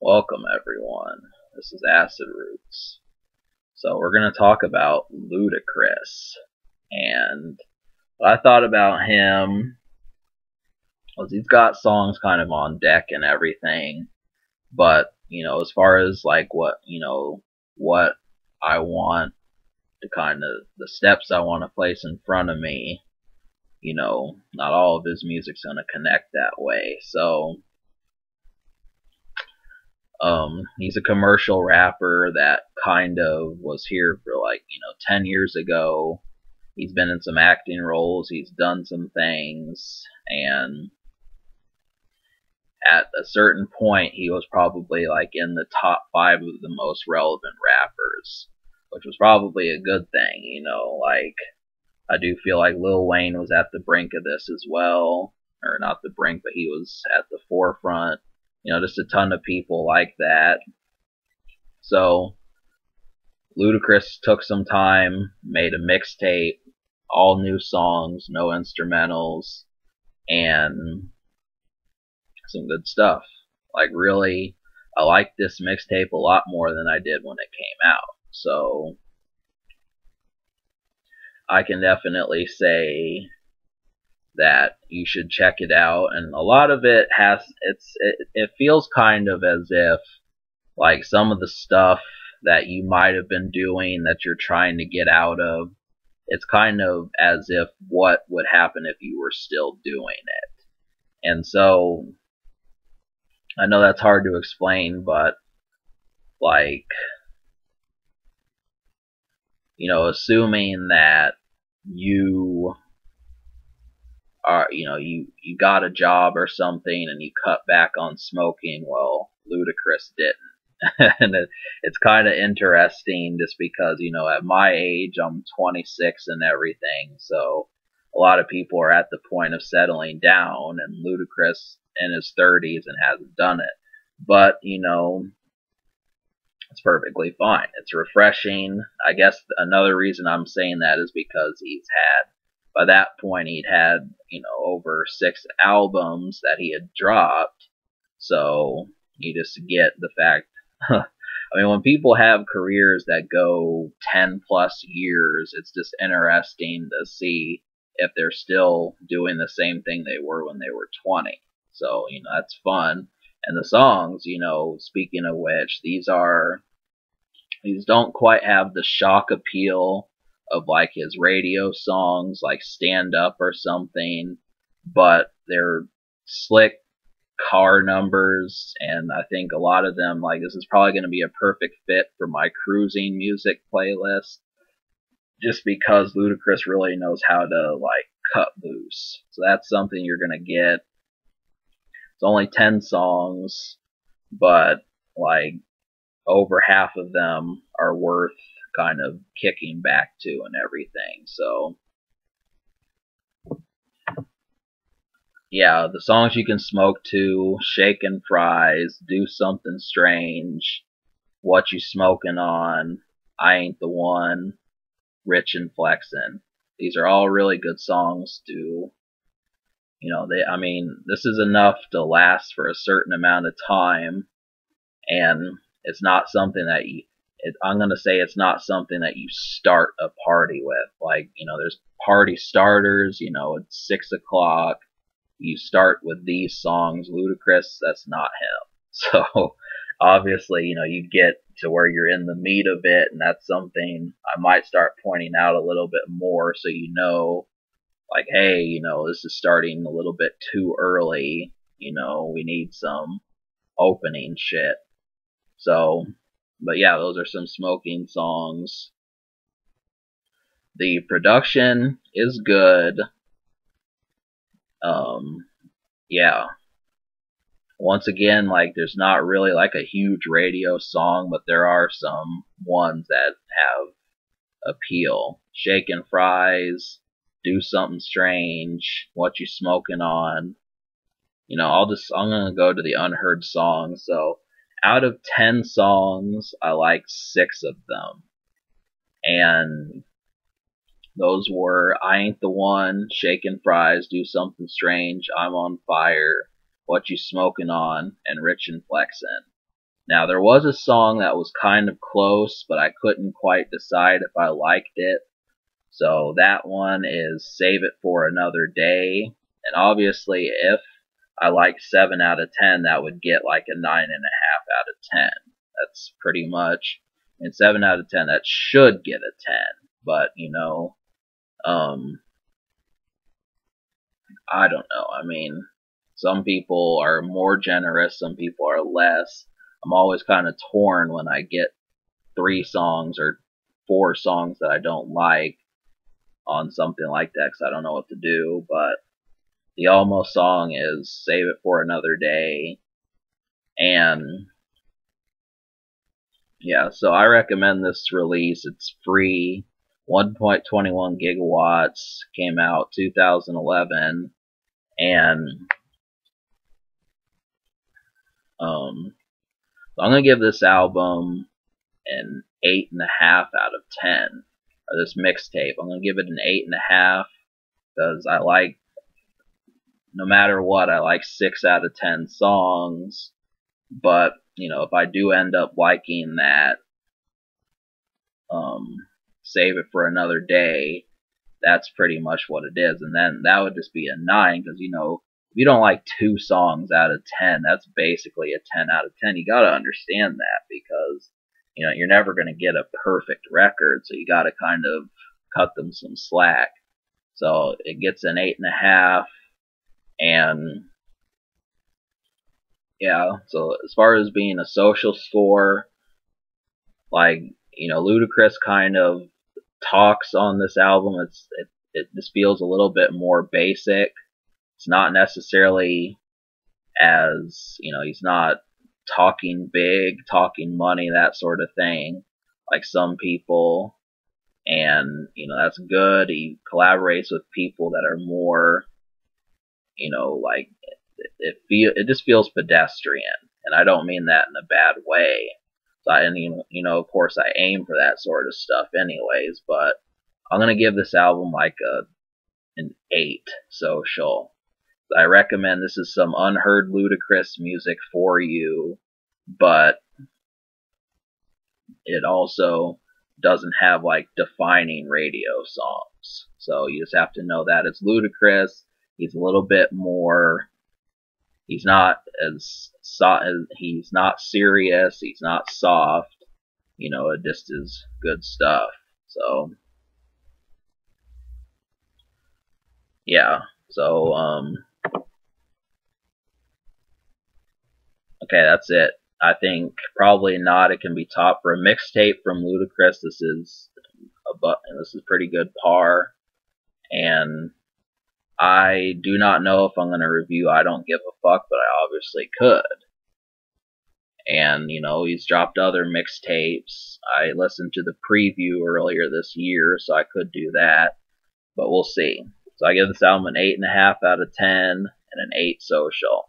Welcome everyone. This is Acid Roots. So we're gonna talk about Ludacris, and what I thought about him was he's got songs kind of on deck and everything, but as far as like what I want to kind of the steps I want to place in front of me, not all of his music's gonna connect that way. So he's a commercial rapper that kind of was here for 10 years ago. He's been in some acting roles, he's done some things, and at a certain point, he was probably like in the top 5 of the most relevant rappers, which was probably a good thing. Like, I do feel like Lil Wayne was at the brink of this as well, or not the brink, but he was at the forefront. Just a ton of people like that. So Ludacris took some time, made a mixtape, all new songs, no instrumentals, and some good stuff. Like, really, I liked this mixtape a lot more than I did when it came out. So I can definitely say that you should check it out. And a lot of it it feels kind of as if like some of the stuff that you might have been doing that you're trying to get out of, it's kind of as if what would happen if you were still doing it. And so I know that's hard to explain, but like, assuming that you are, you got a job or something and you cut back on smoking, well, Ludacris didn't. And it's kind of interesting just because, at my age, I'm 26 and everything, so a lot of people are at the point of settling down, and Ludacris in his 30s and hasn't done it. But, it's perfectly fine. It's refreshing. I guess another reason I'm saying that is because by that point, he'd had, over 6 albums that he had dropped. So you just get the fact. I mean, when people have careers that go 10 plus years, it's just interesting to see if they're still doing the same thing they were when they were 20. So, that's fun. And the songs, speaking of which, these don't quite have the shock appeal of like his radio songs, like Stand Up or something, but they're slick car numbers, and I think a lot of them, like, this is probably going to be a perfect fit for my cruising music playlist, just because Ludacris really knows how to like cut loose. So that's something you're going to get. It's only 10 songs, but like over half of them are worth kind of kicking back to and everything. So yeah, the songs you can smoke to: Shakin' Fries, Do Something Strange, What You Smoking On, I Ain't the One, Rich and Flexin'. These are all really good songs to, I mean, this is enough to last for a certain amount of time, and it's not something that I'm going to say it's not something that you start a party with. Like, there's party starters, it's 6 o'clock. You start with these songs. Ludacris, that's not him. So obviously, you get to where you're in the meat of it, and that's something I might start pointing out a little bit more, so like, hey, this is starting a little bit too early. We need some opening shit. So, but yeah, those are some smoking songs. The production is good. Yeah. Once again, like, there's not really like a huge radio song, but there are some ones that have appeal. Shakin' Fries, Do Something Strange, What You Smoking On. I'm gonna go to the unheard songs. So out of 10 songs, I like 6 of them. And those were I Ain't the One, Shakin' Fries, Do Something Strange, I'm on Fire, What You Smoking On, and Rich and Flexin'. Now, there was a song that was kind of close, but I couldn't quite decide if I liked it. So that one is Save It for Another Day. And obviously, if I like 7 out of 10, that would get like a 9.5 out of 10. That's pretty much, and 7 out of 10, that should get a 10. But, I don't know. I mean, some people are more generous, some people are less. I'm always kind of torn when I get 3 songs or 4 songs that I don't like on something like that, because I don't know what to do. But the almost song is Save It for Another Day. And yeah, so I recommend this release. It's free. 1.21 Gigawatts came out 2011. And so I'm going to give this album an 8.5 out of 10. Or this mixtape, I'm going to give it an 8.5, because I like, no matter what, I like 6 out of 10 songs. But, if I do end up liking that Save It for Another Day, that's pretty much what it is. And then that would just be a 9, because, if you don't like 2 songs out of 10, that's basically a 10 out of 10. You gotta understand that, because, you're never gonna get a perfect record, so you gotta kind of cut them some slack. So it gets an 8.5, and yeah, so as far as being a social score, like, Ludacris kind of talks on this album. It just feels a little bit more basic. It's not necessarily as, he's not talking big, talking money, that sort of thing, like some people. And, that's good. He collaborates with people that are more, like, it just feels pedestrian. And I don't mean that in a bad way. So of course I aim for that sort of stuff anyways, but I'm going to give this album like an 8 social. I recommend. This is some unheard Ludacris music for you, but it also doesn't have like defining radio songs. So you just have to know that it's Ludacris. He's a little bit more, he's not he's not serious, he's not soft, it just is good stuff. So yeah, so okay, that's it. I think probably not. It can be top for a mixtape from Ludacris. This is pretty good par, and I do not know if I'm going to review I Don't Give a Fuck, but I obviously could. And, he's dropped other mixtapes. I listened to the preview earlier this year, so I could do that. But we'll see. So I give this album an 8.5 out of 10 and an 8 social.